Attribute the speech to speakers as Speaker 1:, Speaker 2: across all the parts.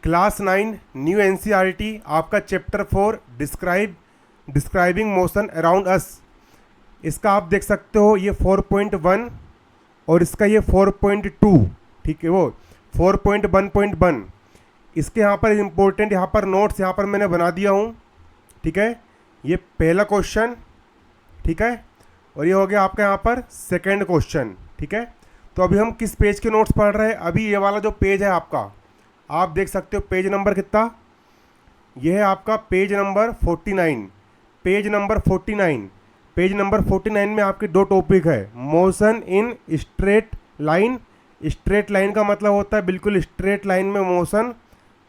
Speaker 1: Class 9 new NCERT आपका chapter 4 describing motion around us. इसका आप देख सकते हो ये 4.1 और इसका ये 4.2, ठीक है, वो 4.1.1। इसके यहाँ पर इम्पोर्टेंट यहाँ पर नोट्स यहाँ पर मैंने बना दिया हूँ, ठीक है। ये पहला क्वेश्चन, ठीक है, और ये हो गया आपका यहाँ पर सेकंड क्वेश्चन, ठीक है। तो अभी हम किस पेज के नोट्स पढ़ रहे हैं? अभी ये वाला जो पेज है आपका, आप देख सकते हो पेज नंबर कितना, ये है आपका page number 49। Page number 49, page number 49 में आपके दो टॉपिक है, motion in straight line. Straight line का मतलब होता है बिल्कुल स्ट्रेट लाइन में मोशन,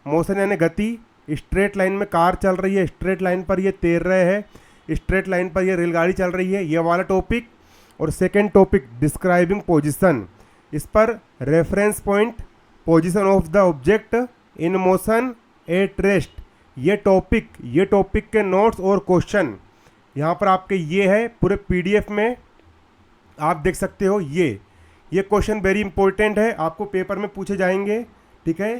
Speaker 1: मोशन यानी गति। स्ट्रेट लाइन में कार चल रही है, स्ट्रेट लाइन पर ये तैर रहे हैं, स्ट्रेट लाइन पर ये रेलगाड़ी चल रही है, ये वाला टॉपिक। और सेकंड टॉपिक डिस्क्राइबिंग पोजीशन, इस पर reference point, position of the object in motion at rest. ये टॉपिक के नोट्स और क्वेश्चन यहाँ पर आपके ये है पूरे पीडीएफ में, आप देख सकते हो। ये क्वेश्चन वेरी इंपॉर्टेंट है, आपको पेपर में पूछे जाएंगे, ठीक है।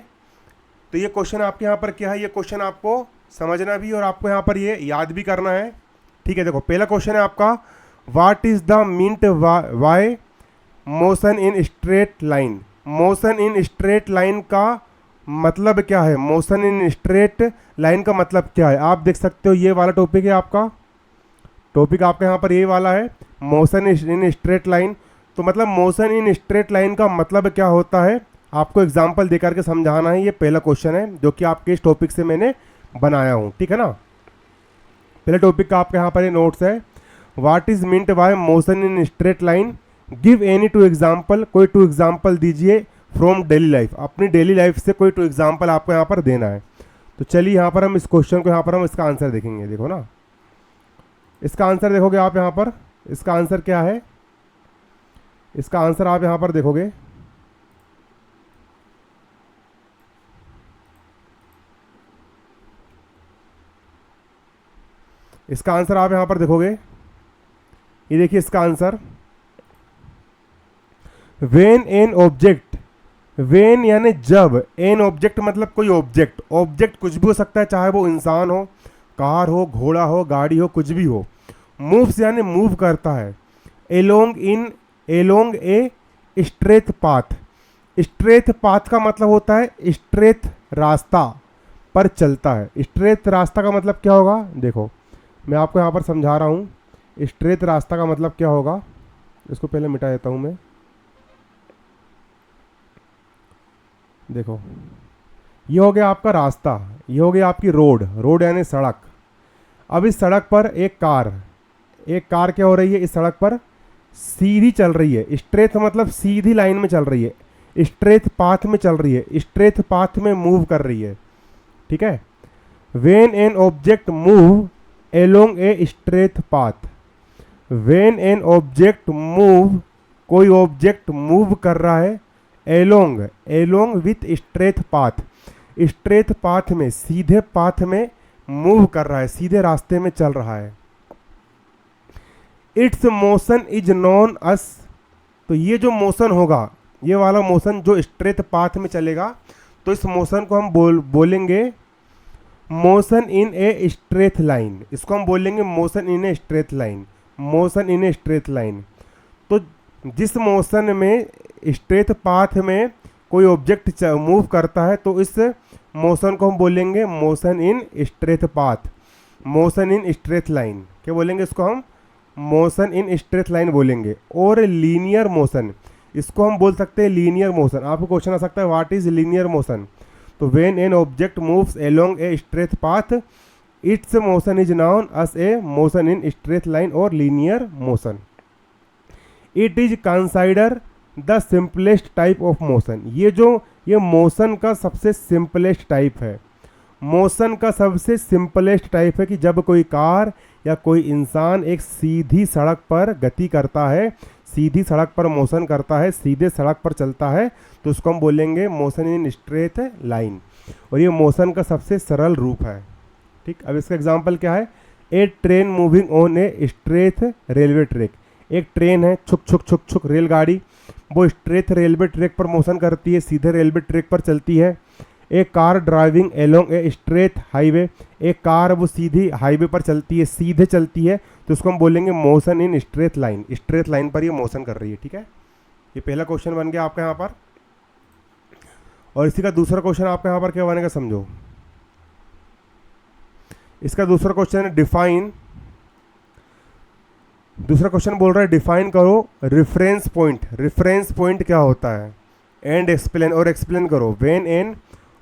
Speaker 1: तो ये क्वेश्चन आपके यहाँ पर क्या है, ये क्वेश्चन आपको समझना भी और आपको यहाँ पर ये याद भी करना है, ठीक है। देखो पहला क्वेश्चन है आपका, what is the meant by motion in straight line. Motion in straight line का मतलब क्या है? मोशन इन स्ट्रेट लाइन का मतलब क्या है? आप देख सकते हो ये वाला टॉपिक है आपका, टॉपिक आपका यहाँ पर ये वाला है, मोशन इन स्ट्रेट लाइन। तो मतलब मोशन इन स्ट्रेट लाइन का मतलब क्या होता है, आपको एग्जांपल देकर के समझाना है। ये पहला क्वेश्चन है जो कि आपके इस टॉपिक से मैंने बनाया हूँ, ठीक है ना। पहले टॉपिक का आपके यहाँ पर ये नोट्स है, what is meant bye motion in straight line, give any two example. कोई टू एग्जाम्पल दीजिए फ्रॉम डेली लाइफ, अपनी डेली लाइफ से कोई टू एग्जाम्पल आपको यहाँ पर देना है। तो चलिए यहाँ पर हम इस क्वेश्चन को यहाँ पर हम इसका आंसर देखेंगे। देखो ना, इसका आंसर देखोगे आप यहाँ पर, इसका आंसर क्या है, इसका आंसर आप यहाँ पर देखोगे, इसका आंसर आप यहाँ पर देखोगे, ये देखिए इसका answer, when an object, when यानी जब, एन ऑब्जेक्ट मतलब कोई ऑब्जेक्ट, ऑब्जेक्ट कुछ भी हो सकता है, चाहे वो इंसान हो, कार हो, घोड़ा हो, गाड़ी हो, कुछ भी हो। मूव्स यानी मूव करता है, along a straight path. Straight path का मतलब होता है स्ट्रेट रास्ता पर चलता है। स्ट्रेट रास्ता का मतलब क्या होगा, देखो मैं आपको यहाँ पर समझा रहा हूँ। स्ट्रेट रास्ता का मतलब क्या होगा, इसको पहले मिटा देता हूँ मैं। देखो ये हो गया आपका रास्ता, ये हो गया आपकी रोड, रोड यानी सड़क। अब इस सड़क पर एक कार क्या हो रही है, इस सड़क पर सीधी चल रही है। स्ट्रेट मतलब सीधी लाइन में चल रही है, स्ट्रेट पाथ में चल रही है, स्ट्रेट पाथ में मूव कर रही है, ठीक है। When an object move along a straight path, when an object move, कोई ऑब्जेक्ट मूव कर रहा है, along with straight path, straight path में, सीधे पाथ में मूव कर रहा है, सीधे रास्ते में चल रहा है। इट्स मोशन इज नॉन अस, तो ये जो मोशन होगा, ये वाला मोशन जो स्ट्रेट पाथ में चलेगा, तो इस मोशन को हम बोलेंगे motion in a straight line. इसको हम बोलेंगे motion in a straight line, motion in a straight line. तो जिस मोशन में स्ट्रेट पाथ में कोई ऑब्जेक्ट मूव करता है, तो इस मोशन को हम बोलेंगे motion in straight path, motion in straight line. क्या बोलेंगे इसको हम? मोशन इन स्ट्रेट लाइन बोलेंगे। और लीनियर मोशन, इसको हम बोल सकते हैं लीनियर मोशन। आपको क्वेश्चन आ सकता है व्हाट इज लीनियर मोशन, तो when an object moves along a straight path, it's motion is known as a motion in straight line और linear motion. It is consider the simplest type of motion, ये motion का सबसे simplest type है। Motion का सबसे simplest type है कि जब कोई कार या कोई इंसान एक सीधी सड़क पर गति करता है, सीधी सड़क पर मोशन करता है, सीधे सड़क पर चलता है, तो उसको हम बोलेंगे मोशन इन स्ट्रेट लाइन। और ये मोशन का सबसे सरल रूप है, ठीक। अब इसका एग्जांपल क्या है, a train moving on a straight railway track. एक ट्रेन है, छुक छुक छुक छुक रेलगाड़ी, वो स्ट्रेट रेलवे ट्रैक पर मोशन करती है, सीधे रेलवे ट्रैक पर चलती है। A car driving along a straight highway, एक कार वो सीधी हाईवे पर चलती है, सीधे चलती है, तो उसको हम बोलेंगे motion in straight line, straight line पर ये मोशन कर रही है। ठीक है, ये पहला क्वेश्चन बन गया आपका यहाँ पर। और इसी का दूसरा क्वेश्चन आपका यहाँ पर क्या बनेगा समझो। इसका दूसरा क्वेश्चन है डिफाइन, दूसरा क्वेश्चन बोल रहा है डिफाइन करो रेफरेंस पॉइंट। रेफरेंस पॉइंट क्या होता है, एंड एक्सप्लेन, और एक्सप्लेन करो when an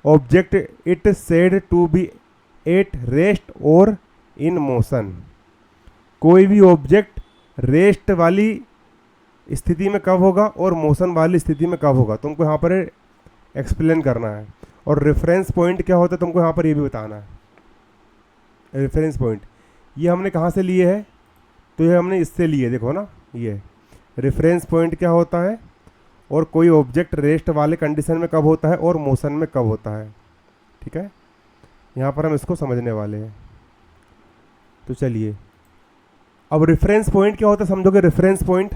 Speaker 1: object is said to be at rest और इन मोशन। कोई भी ऑब्जेक्ट रेस्ट वाली स्थिति में कब होगा और मोशन वाली स्थिति में कब होगा, तुमको यहाँ पर एक्सप्लेन करना है। और रेफरेंस पॉइंट क्या होता है तुमको यहाँ पर ये भी बताना है। रेफरेंस पॉइंट ये हमने कहाँ से लिए है, तो ये हमने इससे लिए, देखो ना, ये रेफरेंस पॉइंट क्या होता है और कोई ऑब्जेक्ट रेस्ट वाले कंडीशन में कब होता है और मोशन में कब होता है। ठीक है, यहाँ पर हम इसको समझने वाले हैं। तो चलिए, अब रेफरेंस पॉइंट क्या होता है समझोगे। Reference point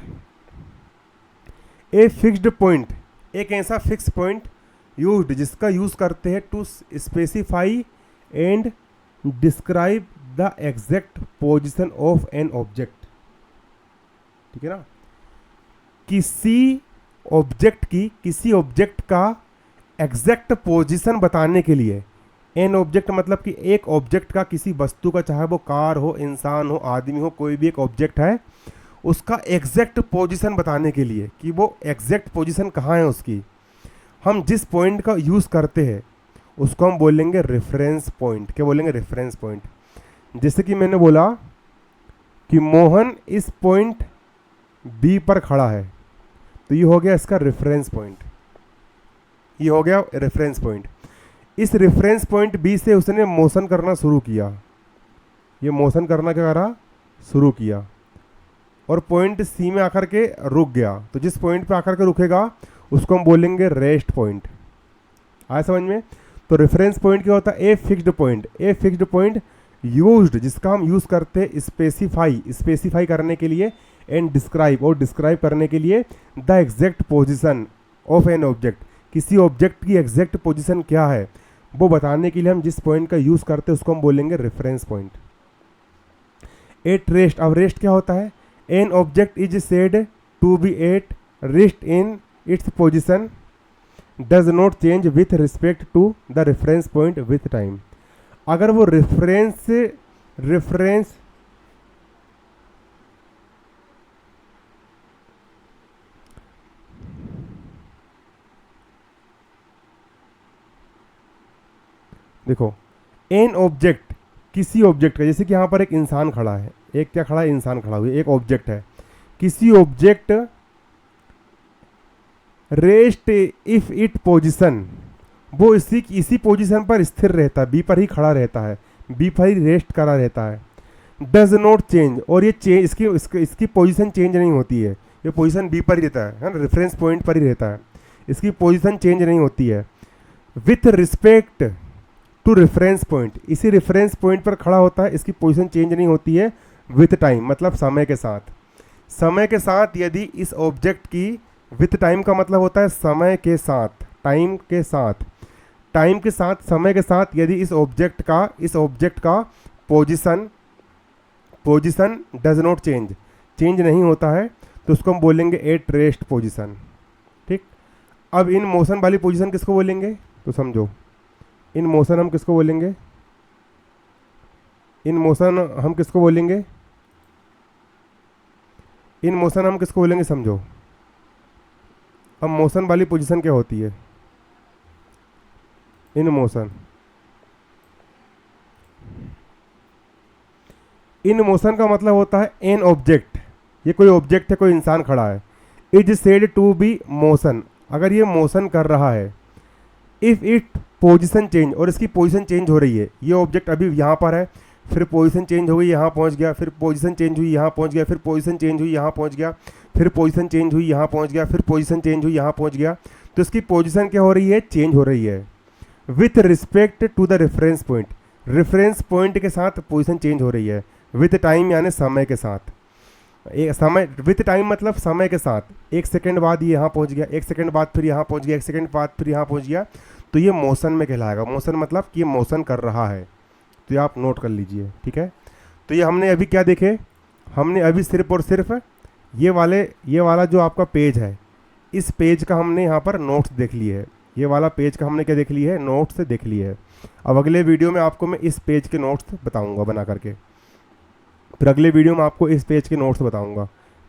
Speaker 1: a fixed point, एक ऐसा फिक्स पॉइंट यूज्ड जिसका यूज़ करते हैं to specify and describe the exact position of an object. ठीक है ना, किसी ऑब्जेक्ट का एग्जैक्ट पोजीशन बताने के लिए, एन ऑब्जेक्ट मतलब कि एक ऑब्जेक्ट का, किसी वस्तु का, चाहे वो कार हो, इंसान हो, आदमी हो, कोई भी एक ऑब्जेक्ट है, उसका एग्जैक्ट पोजीशन बताने के लिए कि वो एग्जैक्ट पोजीशन कहाँ है उसकी, हम जिस पॉइंट का यूज़ करते हैं उसको हम बोलेंगे रेफरेंस पॉइंट। क्या बोलेंगे, रेफरेंस पॉइंट। जैसे कि मैंने बोला कि मोहन इस पॉइंट बी पर खड़ा है, तो ये हो गया इसका रेफरेंस पॉइंट, ये हो गया रेफरेंस पॉइंट। इस रेफरेंस पॉइंट बी से उसने मोशन करना शुरू किया, ये मोशन करना क्या करा, शुरू किया, और पॉइंट सी में आकर के रुक गया। तो जिस पॉइंट पे आकर के रुकेगा उसको हम बोलेंगे रेस्ट पॉइंट। आया समझ में। तो रेफरेंस पॉइंट क्या होता है, ए fixed point. A fixed point used, जिसका हम यूज़ करते हैं स्पेसिफाई करने के लिए, एंड डिस्क्राइब, और डिस्क्राइब करने के लिए the exact position of an object, किसी ऑब्जेक्ट की एग्जैक्ट पोजीशन क्या है वो बताने के लिए हम जिस पॉइंट का यूज़ करते हैं उसको हम बोलेंगे रेफरेंस पॉइंट। एट रेस्ट, अब रेस्ट क्या होता है, an object is said to be at rest in its position does not change with respect to the reference point with time. अगर वो रेफरेंस देखो, एन ऑब्जेक्ट, किसी ऑब्जेक्ट का, जैसे कि यहाँ पर एक इंसान खड़ा है, एक क्या खड़ा है, इंसान खड़ा हुआ है, एक ऑब्जेक्ट है, किसी object rest if it position, वो इसी पोजीशन पर स्थिर रहता है, बी पर ही खड़ा रहता है, बी पर ही रेस्ट करा रहता है। डज नॉट चेंज, और ये चेंज, इसकी पोजीशन चेंज नहीं होती है, ये पोजीशन बी पर ही रहता है ना, रेफरेंस पॉइंट पर ही रहता है, इसकी पोजीशन चेंज नहीं होती है। With respect to reference point, इसी रेफरेंस पॉइंट पर खड़ा होता है, इसकी पोजीशन चेंज नहीं होती है। विथ टाइम मतलब समय के साथ, समय के साथ यदि इस ऑब्जेक्ट की, विथ टाइम का मतलब होता है समय के साथ, टाइम के साथ, टाइम के साथ, समय के साथ, यदि इस ऑब्जेक्ट का पोजीशन डज नॉट चेंज नहीं होता है, तो उसको हम बोलेंगे एट रेस्ट पोजीशन। ठीक, अब इन मोशन वाली पोजीशन किसको बोलेंगे, तो समझो, इन मोशन हम किसको बोलेंगे, इन मोशन हम किसको बोलेंगे, इन मोशन हम किसको बोलेंगे समझो। अब मोशन वाली पोजीशन क्या होती है, इन मोशन, इन मोशन का मतलब होता है एन ऑब्जेक्ट, ये कोई ऑब्जेक्ट है, कोई इंसान खड़ा है, is said to be motion, अगर ये मोशन कर रहा है, इफ इट पोजीशन चेंज, और इसकी पोजीशन चेंज हो रही है, ये ऑब्जेक्ट अभी यहाँ पर है, फिर पोजीशन चेंज हो गई, यहाँ पहुँच गया, फिर पोजीशन चेंज हुई, यहाँ पहुँच गया, फिर पोजीशन चेंज हुई, यहाँ पहुँच गया, फिर पोजीशन चेंज हुई, यहाँ पहुँच गया, फिर पोजीशन चेंज हुई, यहाँ पहुँच गया, तो इसकी पोजीशन क्या हो रही है, चेंज हो रही है। With respect to the reference point, reference point के साथ पोजीशन चेंज हो रही है। विथ टाइम यानी समय के साथ, समय, विथ टाइम मतलब समय के साथ, एक सेकंड बाद ये यहाँ पहुँच गया, एक सेकंड बाद फिर यहाँ पहुँच गया, एक सेकंड बाद फिर यहाँ पहुँच गया, तो ये मोशन में कहलाएगा। मोशन मतलब कि ये मोशन कर रहा है, तो ये आप नोट कर लीजिए, ठीक है। तो ये हमने अभी क्या देखे, हमने अभी सिर्फ और सिर्फ ये वाला जो आपका पेज है, इस पेज का हमने यहाँ पर नोट्स देख लिए है। ये वाला पेज का हमने क्या देख लिया है, नोट्स देख लिए है। अब अगले वीडियो में आपको मैं इस पेज के नोट्स बताऊंगा बना करके, फिर अगले वीडियो में आपको इस पेज के नोट्स बताऊंगा,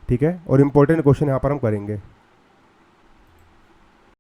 Speaker 1: ठीक है। और इम्पोर्टेंट क्वेश्चन यहाँ पर हम करेंगे।